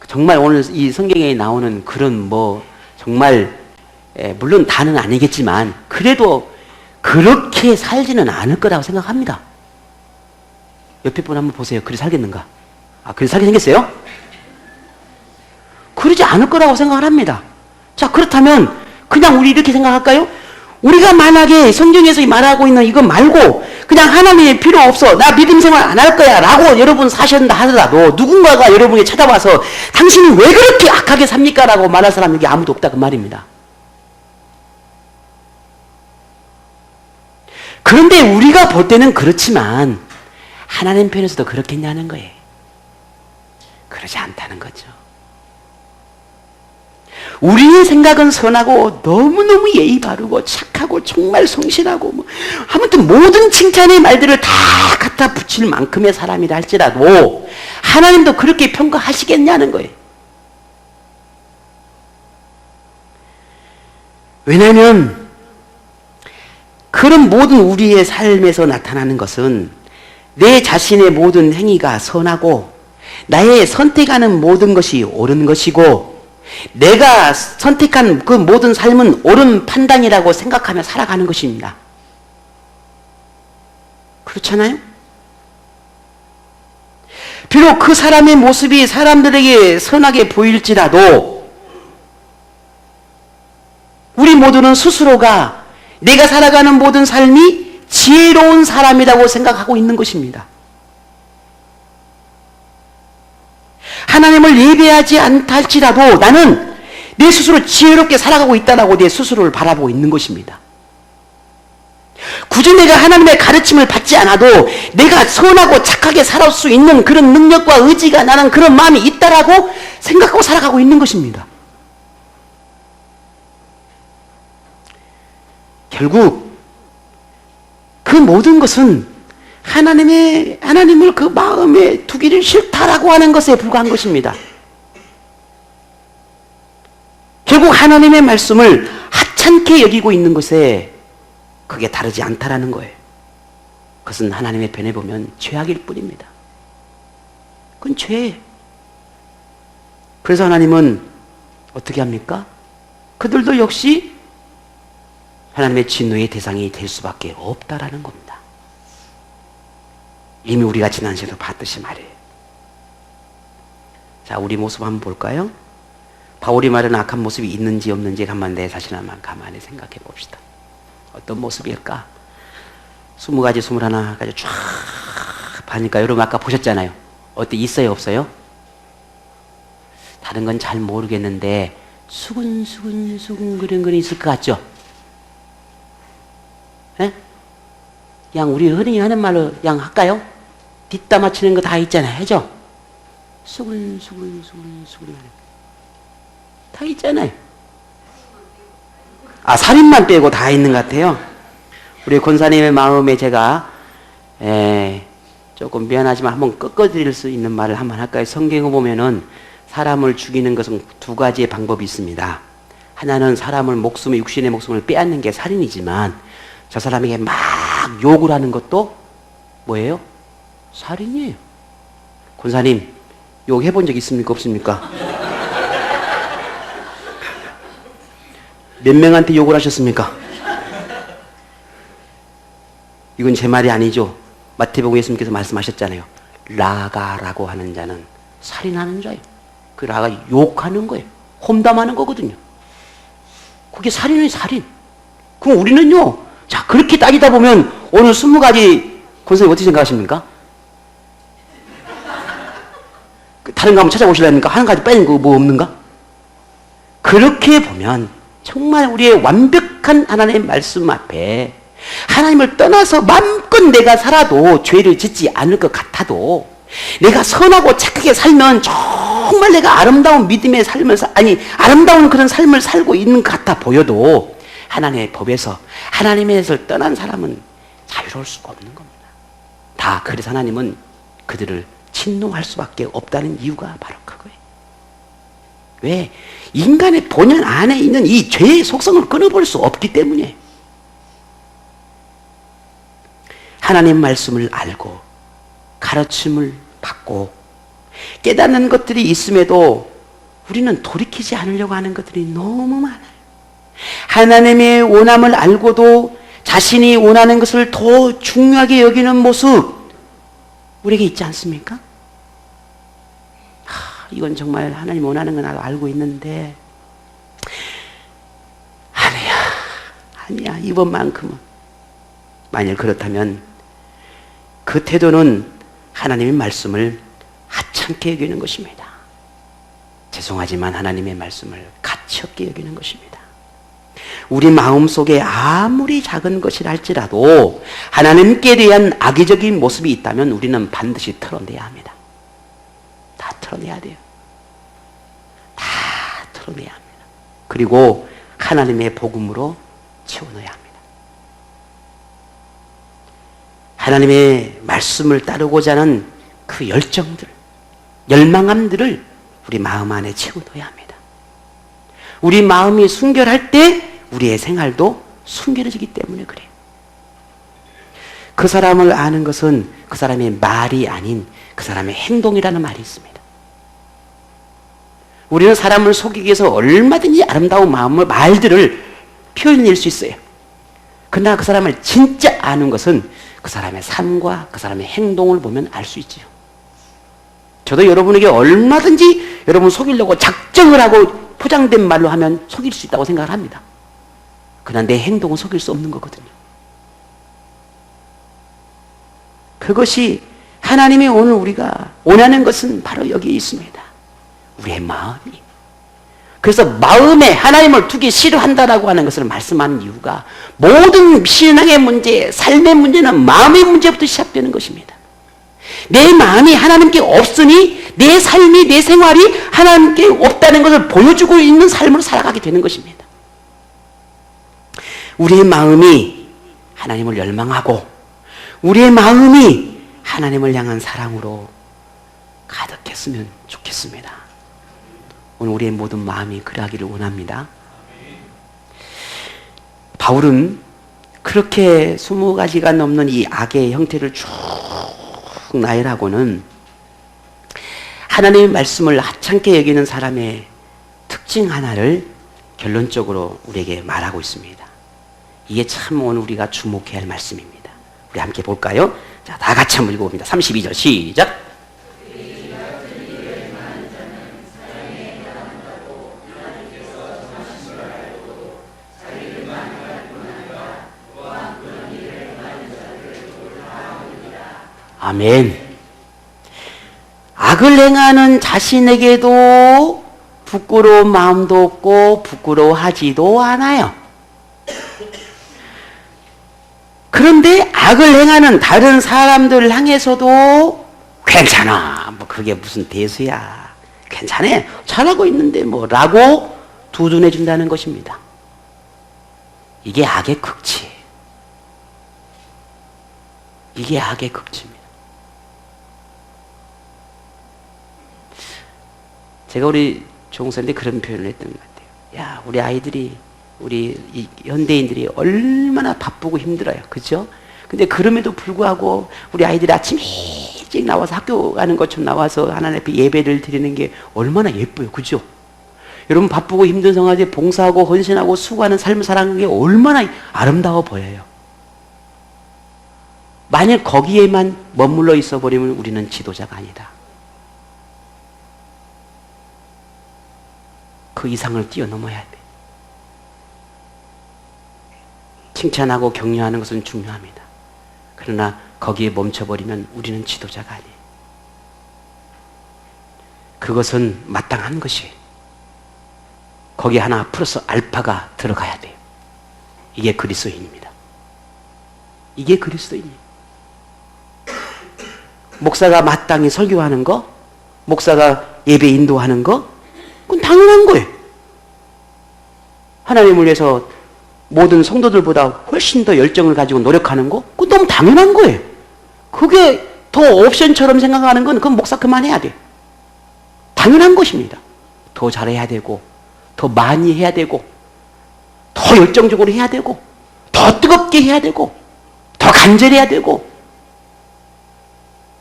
정말 오늘 이 성경에 나오는 그런 정말 물론 다는 아니겠지만 그래도 그렇게 살지는 않을 거라고 생각합니다. 옆에 분 한번 보세요. 그리 살겠는가? 아, 그리 살게 생겼어요? 그러지 않을 거라고 생각을 합니다. 자, 그렇다면 그냥 우리 이렇게 생각할까요? 우리가 만약에 성경에서 말하고 있는 이거 말고 그냥 하나님의 필요 없어, 나 믿음 생활 안 할 거야 라고 여러분 사셨다 하더라도 누군가가 여러분이 찾아와서 당신이 왜 그렇게 악하게 삽니까? 라고 말할 사람 여기 아무도 없다 그 말입니다. 그런데 우리가 볼 때는 그렇지만 하나님 편에서도 그렇겠냐는 거예요. 그러지 않다는 거죠. 우리의 생각은 선하고 너무너무 예의 바르고 착하고 정말 성실하고 아무튼 모든 칭찬의 말들을 다 갖다 붙일 만큼의 사람이라 할지라도 하나님도 그렇게 평가하시겠냐는 거예요. 왜냐하면 그런 모든 우리의 삶에서 나타나는 것은 내 자신의 모든 행위가 선하고 나의 선택하는 모든 것이 옳은 것이고 내가 선택한 그 모든 삶은 옳은 판단이라고 생각하며 살아가는 것입니다. 그렇잖아요? 비록 그 사람의 모습이 사람들에게 선하게 보일지라도 우리 모두는 스스로가 내가 살아가는 모든 삶이 지혜로운 사람이라고 생각하고 있는 것입니다. 하나님을 예배하지 않다 할지라도 나는 내 스스로 지혜롭게 살아가고 있다라고 내 스스로를 바라보고 있는 것입니다. 굳이 내가 하나님의 가르침을 받지 않아도 내가 선하고 착하게 살아올 수 있는 그런 능력과 의지가 나는 그런 마음이 있다라고 생각하고 살아가고 있는 것입니다. 결국 그 모든 것은 하나님을 그 마음에 두기를 싫다라고 하는 것에 불과한 것입니다. 결국 하나님의 말씀을 하찮게 여기고 있는 것에 그게 다르지 않다라는 거예요. 그것은 하나님의 편에 보면 죄악일 뿐입니다. 그건 죄예요. 그래서 하나님은 어떻게 합니까? 그들도 역시 하나님의 진노의 대상이 될 수밖에 없다라는 겁니다. 이미 우리가 지난 시간에도 봤듯이 말이에요. 자, 우리 모습 한번 볼까요? 바울이 말하는 악한 모습이 있는지 없는지 한번 내 자신 한번 가만히 생각해 봅시다. 어떤 모습일까? 20가지, 21가지 쫙 봐니까 여러분 아까 보셨잖아요. 어때? 있어요? 없어요? 다른 건 잘 모르겠는데 수근수근 그런 건 있을 것 같죠? 예? 그냥 우리 흔히 하는 말로 그냥 할까요? 뒷담 맞추는 거 다 있잖아요. 해죠? 수근 다 있잖아요. 아, 살인만 빼고 다 있는 것 같아요. 우리 권사님의 마음에 제가 조금 미안하지만 한번 꺾어드릴 수 있는 말을 한번 할까요? 성경에 보면은 사람을 죽이는 것은 두 가지의 방법이 있습니다. 하나는 사람을 육신의 목숨을 빼앗는 게 살인이지만 저 사람에게 막 욕을 하는 것도 뭐예요? 살인이에요. 권사님, 욕 해본 적 있습니까? 없습니까? 몇 명한테 욕을 하셨습니까? 이건 제 말이 아니죠. 마태복음 예수님께서 말씀하셨잖아요. 라가라고 하는 자는 살인하는 자예요. 그 라가 욕하는 거예요. 험담하는 거거든요. 그게 살인은 살인. 그럼 우리는요, 자, 그렇게 따지다 보면 오늘 20가지 권사님 어떻게 생각하십니까? 다른 거 한번 찾아보실랍니까? 한 가지 빼는 거 뭐 없는가? 그렇게 보면 정말 우리의 완벽한 하나님의 말씀 앞에 하나님을 떠나서 마음껏 내가 살아도 죄를 짓지 않을 것 같아도 내가 선하고 착하게 살면 정말 내가 아름다운 믿음의 삶을 아름다운 그런 삶을 살고 있는 것 같아 보여도 하나님의 법에서 하나님에서 떠난 사람은 자유로울 수가 없는 겁니다. 다 그래서 하나님은 그들을 진노할 수밖에 없다는 이유가 바로 그거예요. 왜? 인간의 본연 안에 있는 이 죄의 속성을 끊어볼 수 없기 때문이에요. 하나님 말씀을 알고 가르침을 받고 깨닫는 것들이 있음에도 우리는 돌이키지 않으려고 하는 것들이 너무 많아요. 하나님의 원함을 알고도 자신이 원하는 것을 더 중요하게 여기는 모습 우리에게 있지 않습니까? 이건 정말 하나님 원하는 건 알고 있는데 아니야 이번만큼은. 만일 그렇다면 그 태도는 하나님의 말씀을 하찮게 여기는 것입니다. 죄송하지만 하나님의 말씀을 가치없게 여기는 것입니다. 우리 마음속에 아무리 작은 것이라 할지라도 하나님께 대한 악의적인 모습이 있다면 우리는 반드시 털어내야 합니다. 다 털어내야 돼요. 다 털어내야 합니다. 그리고 하나님의 복음으로 채워넣어야 합니다. 하나님의 말씀을 따르고자 하는 그 열정들, 열망함들을 우리 마음 안에 채워넣어야 합니다. 우리 마음이 순결할 때 우리의 생활도 순결해지기 때문에 그래요. 그 사람을 아는 것은 그 사람의 말이 아닌 그 사람의 행동이라는 말이 있습니다. 우리는 사람을 속이기 위해서 얼마든지 아름다운 말들을 표현해낼 수 있어요. 그러나 그 사람을 진짜 아는 것은 그 사람의 삶과 그 사람의 행동을 보면 알 수 있지요. 저도 여러분에게 얼마든지 여러분 속이려고 작정을 하고 포장된 말로 하면 속일 수 있다고 생각을 합니다. 그러나 내 행동은 속일 수 없는 거거든요. 그것이 하나님이 오늘 우리가 원하는 것은 바로 여기에 있습니다. 우리의 마음이. 그래서 마음에 하나님을 두기 싫어한다라고 하는 것을 말씀하는 이유가 모든 신앙의 문제, 삶의 문제는 마음의 문제부터 시작되는 것입니다. 내 마음이 하나님께 없으니 내 삶이, 내 생활이 하나님께 없다는 것을 보여주고 있는 삶으로 살아가게 되는 것입니다. 우리의 마음이 하나님을 열망하고 우리의 마음이 하나님을 향한 사랑으로 가득했으면 좋겠습니다. 오늘 우리의 모든 마음이 그러하기를 원합니다. 바울은 그렇게 20가지가 넘는 이 악의 형태를 쭉 나열하고는 하나님의 말씀을 하찮게 여기는 사람의 특징 하나를 결론적으로 우리에게 말하고 있습니다. 이게 참 오늘 우리가 주목해야 할 말씀입니다. 우리 함께 볼까요? 자, 다 같이 한번 읽어봅니다. 32절 시작. 아멘. 악을 행하는 자신에게도 부끄러운 마음도 없고 부끄러워하지도 않아요. 그런데 악을 행하는 다른 사람들 향해서도 괜찮아. 뭐 그게 무슨 대수야. 괜찮아. 잘하고 있는데 뭐 라고 두둔해 준다는 것입니다. 이게 악의 극치. 이게 악의 극치입니다. 제가 우리 종사인데 그런 표현을 했던 것 같아요. 야, 우리 아이들이, 우리 이 현대인들이 얼마나 바쁘고 힘들어요. 그죠? 근데 그럼에도 불구하고 우리 아이들이 아침 일찍 나와서 학교 가는 것처럼 나와서 하나님 앞에 예배를 드리는 게 얼마나 예뻐요. 그죠? 여러분 바쁘고 힘든 생활에 봉사하고 헌신하고 수고하는 삶을 살아가는 게 얼마나 아름다워 보여요. 만약 거기에만 머물러 있어 버리면 우리는 지도자가 아니다. 그 이상을 뛰어넘어야 돼. 칭찬하고 격려하는 것은 중요합니다. 그러나 거기에 멈춰버리면 우리는 지도자가 아니에요. 그것은 마땅한 것이에요. 거기 하나 플러스 알파가 들어가야 돼요. 이게 그리스도인입니다. 이게 그리스도인이에요. 목사가 마땅히 설교하는 거, 목사가 예배 인도하는 거, 그건 당연한 거예요. 하나님을 위해서 모든 성도들보다 훨씬 더 열정을 가지고 노력하는 거, 그건 너무 당연한 거예요. 그게 더 옵션처럼 생각하는 건 그건 목사 그만해야 돼. 당연한 것입니다. 더 잘해야 되고, 더 많이 해야 되고, 더 열정적으로 해야 되고, 더 뜨겁게 해야 되고, 더 간절해야 되고.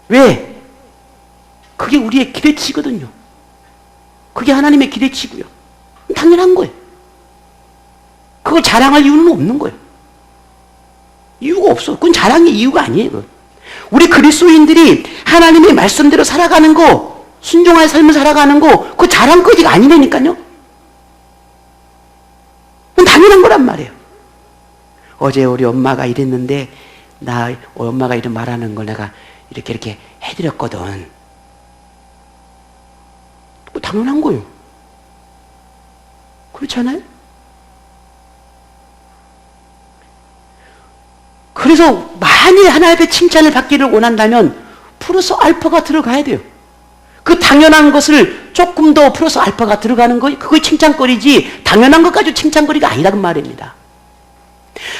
왜? 그게 우리의 기대치거든요. 그게 하나님의 기대치고요. 당연한 거예요. 그걸 자랑할 이유는 없는 거예요. 이유가 없어. 그건 자랑의 이유가 아니에요. 그건. 우리 그리스도인들이 하나님의 말씀대로 살아가는 거, 순종할 삶을 살아가는 거, 그 자랑거리가 아니라니까요. 그건 당연한 거란 말이에요. 어제 우리 엄마가 이랬는데 나 엄마가 이런 말하는 걸 내가 이렇게 해드렸거든. 당연한 거예요. 그렇지 않아요? 그래서 만일 하나님 앞에 칭찬을 받기를 원한다면 플러스 알파가 들어가야 돼요. 그 당연한 것을 조금 더 플러스 알파가 들어가는 거, 그게 칭찬거리지 당연한 것 가지고 칭찬거리가 아니라는 말입니다.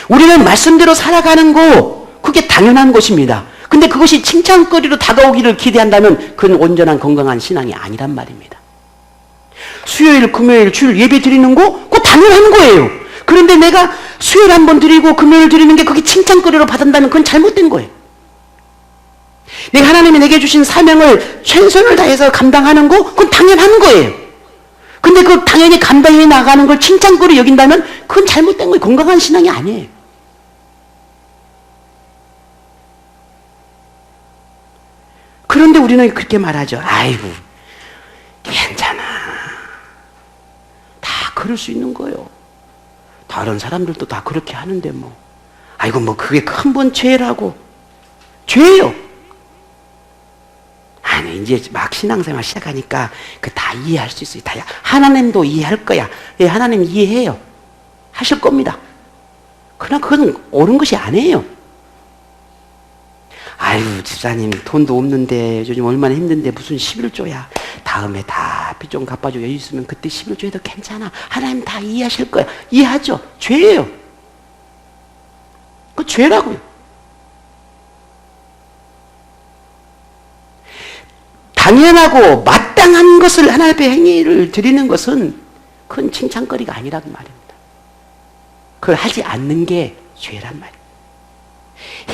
우리는 말씀대로 살아가는 거, 그게 당연한 것입니다. 근데 그것이 칭찬거리로 다가오기를 기대한다면 그건 온전한 건강한 신앙이 아니란 말입니다. 수요일, 금요일, 주일 예배 드리는 거, 그거 당연한 거예요. 그런데 내가 수요일 한번 드리고 금요일 드리는 게 그게 칭찬거리로 받는다면 그건 잘못된 거예요. 내가 하나님이 내게 주신 사명을 최선을 다해서 감당하는 거, 그건 당연한 거예요. 근데 그 당연히 감당해 나가는 걸 칭찬거리 여긴다면 그건 잘못된 거예요. 건강한 신앙이 아니에요. 그런데 우리는 그렇게 말하죠. 아이고, 괜찮아. 다 그럴 수 있는 거예요. 다른 사람들도 다 그렇게 하는데 뭐. 아이고 뭐 그게 큰 번 죄라고. 죄예요. 아니 이제 막 신앙생활 시작하니까 그 다 이해할 수 있어요. 다 하나님도 이해할 거야. 예, 하나님 이해해요. 하실 겁니다. 그러나 그건 옳은 것이 아니에요. 아유 집사님 돈도 없는데 요즘 얼마나 힘든데 무슨 11조야. 다음에 다 빚 좀 갚아주고 여유 있으면 그때 11조 해도 괜찮아. 하나님 다 이해하실 거야. 이해하죠. 죄예요. 그 죄라고요. 당연하고 마땅한 것을 하나님 앞에 행위를 드리는 것은 큰 칭찬거리가 아니란 말입니다. 그걸 하지 않는 게 죄란 말이에요.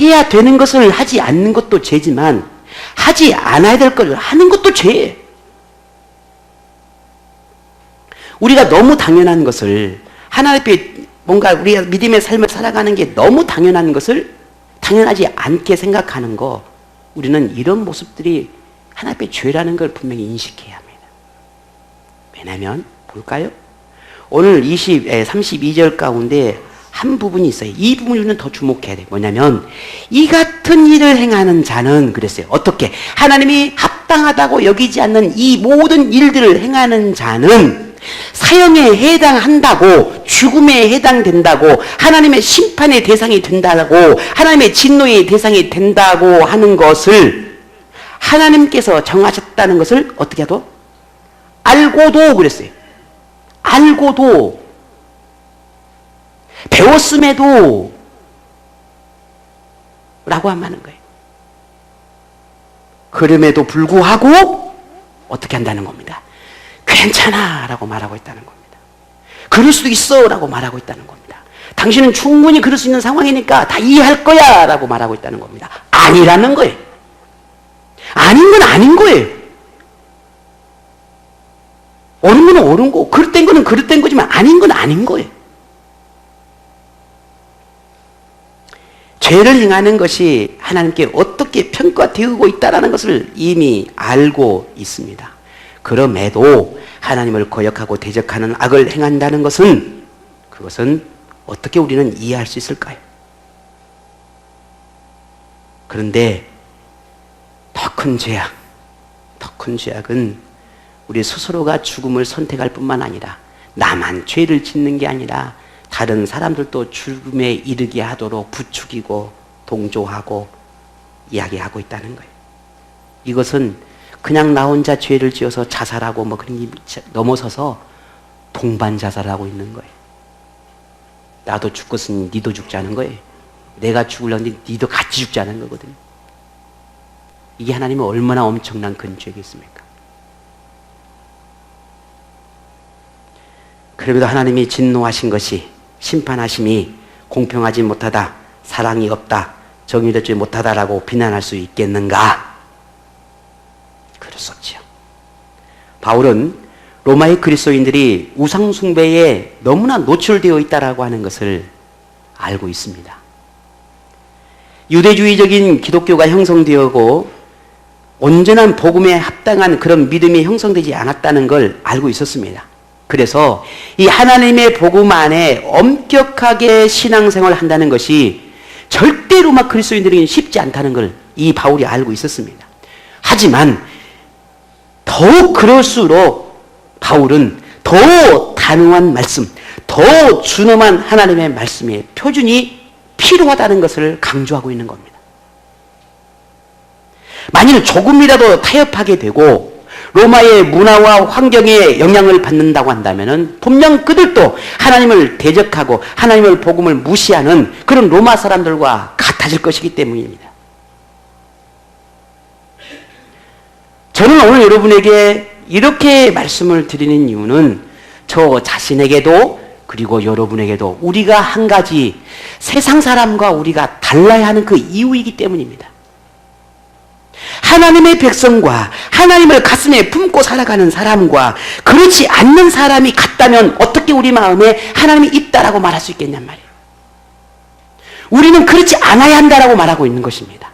해야 되는 것을 하지 않는 것도 죄지만 하지 않아야 될 것을 하는 것도 죄예요. 우리가 너무 당연한 것을 하나님 앞에 뭔가 우리가 믿음의 삶을 살아가는 게 너무 당연한 것을 당연하지 않게 생각하는 거, 우리는 이런 모습들이 하나님 앞에 죄라는 걸 분명히 인식해야 합니다. 왜냐하면 볼까요? 오늘 32절 가운데 한 부분이 있어요. 이 부분을 우리는 더 주목해야 돼요. 뭐냐면 이 같은 일을 행하는 자는 그랬어요. 어떻게? 하나님이 합당하다고 여기지 않는 이 모든 일들을 행하는 자는 사형에 해당한다고, 죽음에 해당된다고, 하나님의 심판의 대상이 된다고, 하나님의 진노의 대상이 된다고 하는 것을 하나님께서 정하셨다는 것을 어떻게 하도? 알고도 그랬어요. 알고도, 배웠음에도 라고 하는 거예요. 그럼에도 불구하고 어떻게 한다는 겁니다. 괜찮아 라고 말하고 있다는 겁니다. 그럴 수도 있어 라고 말하고 있다는 겁니다. 당신은 충분히 그럴 수 있는 상황이니까 다 이해할 거야 라고 말하고 있다는 겁니다. 아니라는 거예요. 아닌 건 아닌 거예요. 옳은 건 옳은 거고 그릇된 거는 그릇된 거지만 아닌 건 아닌 거예요. 죄를 행하는 것이 하나님께 어떻게 평가되고 있다는 것을 이미 알고 있습니다. 그럼에도 하나님을 거역하고 대적하는 악을 행한다는 것은, 그것은 어떻게 우리는 이해할 수 있을까요? 그런데 더 큰 죄악, 더 큰 죄악은 우리 스스로가 죽음을 선택할 뿐만 아니라 나만 죄를 짓는 게 아니라 다른 사람들도 죽음에 이르게 하도록 부추기고 동조하고 이야기하고 있다는 거예요. 이것은 그냥 나 혼자 죄를 지어서 자살하고 뭐 그런 게 넘어서서 동반 자살하고 있는 거예요. 나도 죽겠으니 니도 죽자는 거예요. 내가 죽으려는데 니도 같이 죽자는 거거든요. 이게 하나님은 얼마나 엄청난 큰 죄겠습니까? 그래도 하나님이 진노하신 것이, 심판하심이 공평하지 못하다, 사랑이 없다, 정의롭지 못하다라고 비난할 수 있겠는가? 그럴 수 없죠. 바울은 로마의 그리스도인들이 우상숭배에 너무나 노출되어 있다라고 하는 것을 알고 있습니다. 유대주의적인 기독교가 형성되었고 온전한 복음에 합당한 그런 믿음이 형성되지 않았다는 걸 알고 있었습니다. 그래서 이 하나님의 복음 안에 엄격하게 신앙생활을 한다는 것이 절대 로마 그리스도인들에게는 쉽지 않다는 걸 이 바울이 알고 있었습니다. 하지만 더욱 그럴수록 바울은 더 단호한 말씀, 더 준엄한 하나님의 말씀의 표준이 필요하다는 것을 강조하고 있는 겁니다. 만일 조금이라도 타협하게 되고 로마의 문화와 환경에 영향을 받는다고 한다면 분명 그들도 하나님을 대적하고 하나님의 복음을 무시하는 그런 로마 사람들과 같아질 것이기 때문입니다. 저는 오늘 여러분에게 이렇게 말씀을 드리는 이유는 저 자신에게도 그리고 여러분에게도 우리가 한 가지 세상 사람과 우리가 달라야 하는 그 이유이기 때문입니다. 하나님의 백성과 하나님을 가슴에 품고 살아가는 사람과 그렇지 않는 사람이 같다면 어떻게 우리 마음에 하나님이 있다라고 말할 수 있겠냔 말이에요. 우리는 그렇지 않아야 한다라고 말하고 있는 것입니다.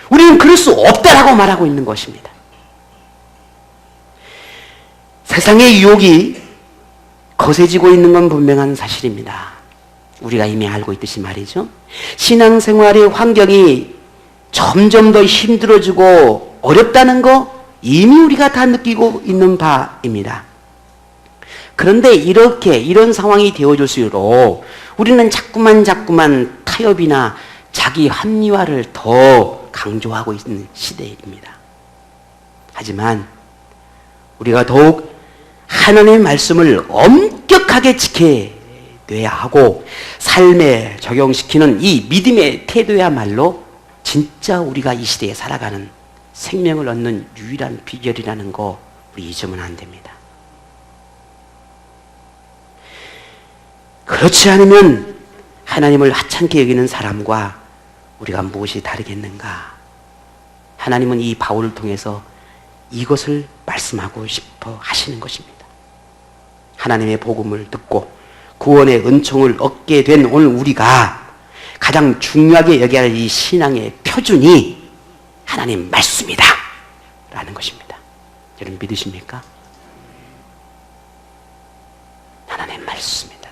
우리는 그럴 수 없다라고 말하고 있는 것입니다. 세상의 유혹이 거세지고 있는 건 분명한 사실입니다. 우리가 이미 알고 있듯이 말이죠. 신앙생활의 환경이 점점 더 힘들어지고 어렵다는 거 이미 우리가 다 느끼고 있는 바입니다. 그런데 이런 상황이 되어질수록 우리는 자꾸만 타협이나 자기 합리화를 더 강조하고 있는 시대입니다. 하지만 우리가 더욱 하나님의 말씀을 엄격하게 지켜야 하고 삶에 적용시키는 이 믿음의 태도야말로 진짜 우리가 이 시대에 살아가는 생명을 얻는 유일한 비결이라는 거 우리 잊으면 안 됩니다. 그렇지 않으면 하나님을 하찮게 여기는 사람과 우리가 무엇이 다르겠는가? 하나님은 이 바울을 통해서 이것을 말씀하고 싶어 하시는 것입니다. 하나님의 복음을 듣고 구원의 은총을 얻게 된 오늘 우리가 가장 중요하게 여겨야 할 이 신앙의 표준이 하나님 말씀이다 라는 것입니다. 여러분 믿으십니까? 하나님 말씀이다.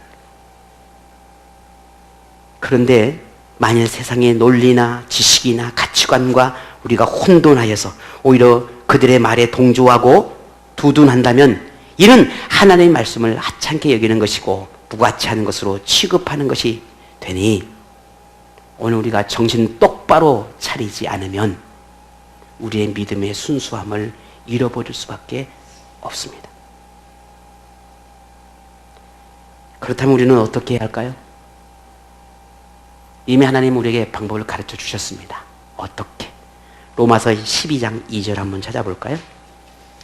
그런데 만일 세상의 논리나 지식이나 가치관과 우리가 혼돈하여서 오히려 그들의 말에 동조하고 두둔한다면 이는 하나님의 말씀을 하찮게 여기는 것이고 무가치하는 것으로 취급하는 것이 되니 오늘 우리가 정신 똑바로 차리지 않으면 우리의 믿음의 순수함을 잃어버릴 수밖에 없습니다. 그렇다면 우리는 어떻게 해야 할까요? 이미 하나님 우리에게 방법을 가르쳐 주셨습니다. 어떻게? 로마서 12장 2절 한번 찾아볼까요?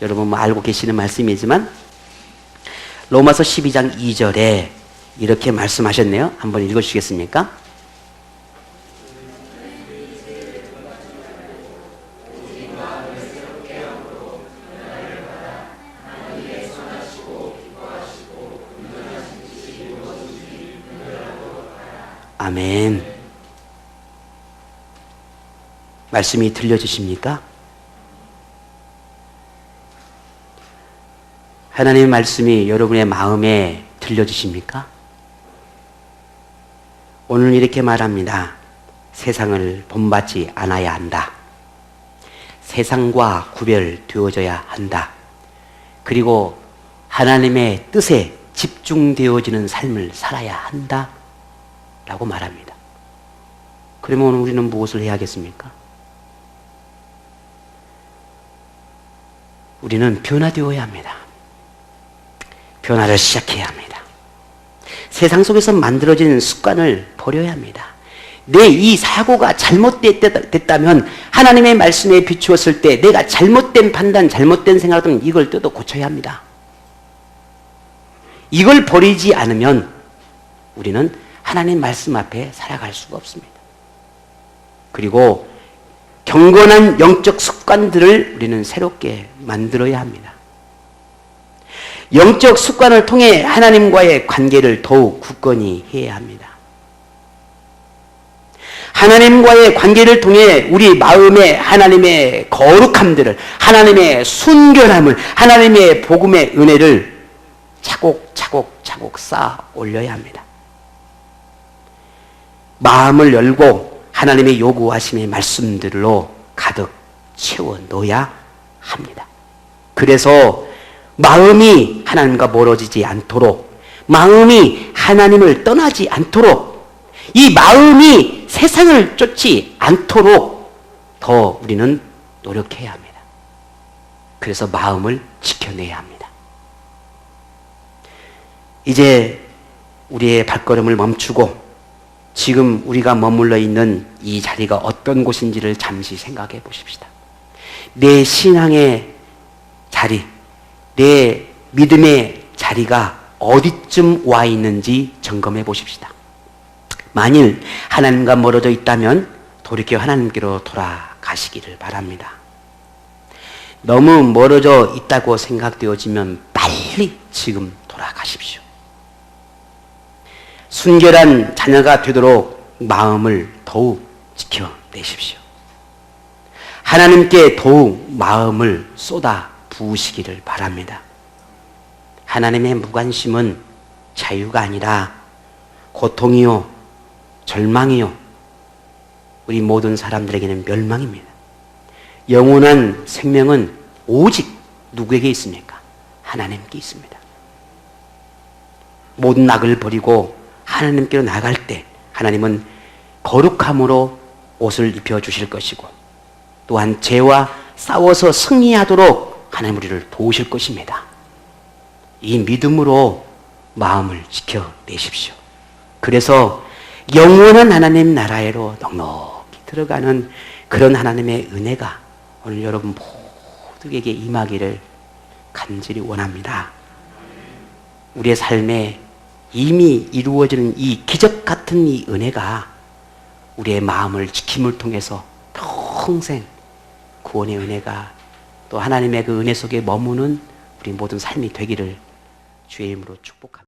여러분 뭐 알고 계시는 말씀이지만 로마서 12장 2절에 이렇게 말씀하셨네요. 한번 읽어주시겠습니까? 아멘. 말씀이 들려주십니까? 하나님의 말씀이 여러분의 마음에 들려주십니까? 오늘 이렇게 말합니다. 세상을 본받지 않아야 한다. 세상과 구별되어져야 한다. 그리고 하나님의 뜻에 집중되어지는 삶을 살아야 한다. 라고 말합니다. 그러면 우리는 무엇을 해야겠습니까? 우리는 변화되어야 합니다. 변화를 시작해야 합니다. 세상 속에서 만들어진 습관을 버려야 합니다. 내 이 사고가 잘못됐다면 하나님의 말씀에 비추었을 때 내가 잘못된 판단, 잘못된 생각은 이걸 뜯어 고쳐야 합니다. 이걸 버리지 않으면 우리는 하나님 말씀 앞에 살아갈 수가 없습니다. 그리고 경건한 영적 습관들을 우리는 새롭게 만들어야 합니다. 영적 습관을 통해 하나님과의 관계를 더욱 굳건히 해야 합니다. 하나님과의 관계를 통해 우리 마음에 하나님의 거룩함들을, 하나님의 순결함을, 하나님의 복음의 은혜를 차곡차곡 쌓아 올려야 합니다. 마음을 열고 하나님의 요구하심의 말씀들로 가득 채워 넣어야 합니다. 그래서 마음이 하나님과 멀어지지 않도록, 마음이 하나님을 떠나지 않도록, 이 마음이 세상을 쫓지 않도록 더 우리는 노력해야 합니다. 그래서 마음을 지켜내야 합니다. 이제 우리의 발걸음을 멈추고 지금 우리가 머물러 있는 이 자리가 어떤 곳인지를 잠시 생각해 보십시다. 내 신앙의 자리, 내 믿음의 자리가 어디쯤 와 있는지 점검해 보십시다. 만일 하나님과 멀어져 있다면 돌이켜 하나님께로 돌아가시기를 바랍니다. 너무 멀어져 있다고 생각되어지면 빨리 지금 돌아가십시오. 순결한 자녀가 되도록 마음을 더욱 지켜내십시오. 하나님께 더욱 마음을 쏟아 부으시기를 바랍니다. 하나님의 무관심은 자유가 아니라 고통이요, 절망이요, 우리 모든 사람들에게는 멸망입니다. 영원한 생명은 오직 누구에게 있습니까? 하나님께 있습니다. 모든 악을 버리고 하나님께로 나갈 때 하나님은 거룩함으로 옷을 입혀주실 것이고, 또한 죄와 싸워서 승리하도록 하나님 우리를 도우실 것입니다. 이 믿음으로 마음을 지켜내십시오. 그래서 영원한 하나님 나라에로 넉넉히 들어가는 그런 하나님의 은혜가 오늘 여러분 모두에게 임하기를 간절히 원합니다. 우리의 삶에 이미 이루어지는 이 기적 같은 이 은혜가 우리의 마음을 지킴을 통해서 평생 구원의 은혜가 또 하나님의 그 은혜 속에 머무는 우리 모든 삶이 되기를 주의 이름으로 축복합니다.